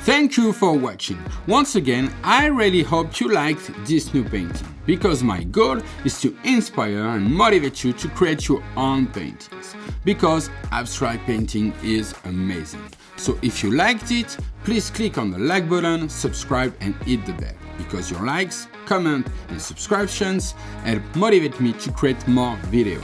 Thank you for watching. Once again, I really hope you liked this new painting, because my goal is to inspire and motivate you to create your own paintings, because abstract painting is amazing. So if you liked it, please click on the like button, subscribe and hit the bell, because your likes, comments and subscriptions help motivate me to create more videos.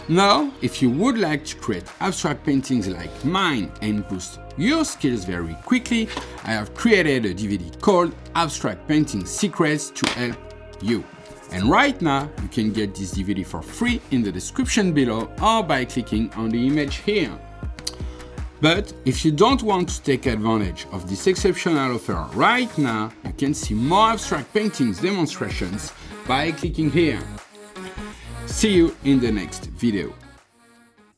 Now, if you would like to create abstract paintings like mine and boost your skills very quickly, I have created a DVD called Abstract Painting Secrets to help you. And right now, you can get this DVD for free in the description below or by clicking on the image here. But if you don't want to take advantage of this exceptional offer right now, you can see more abstract paintings demonstrations by clicking here. See you in the next video.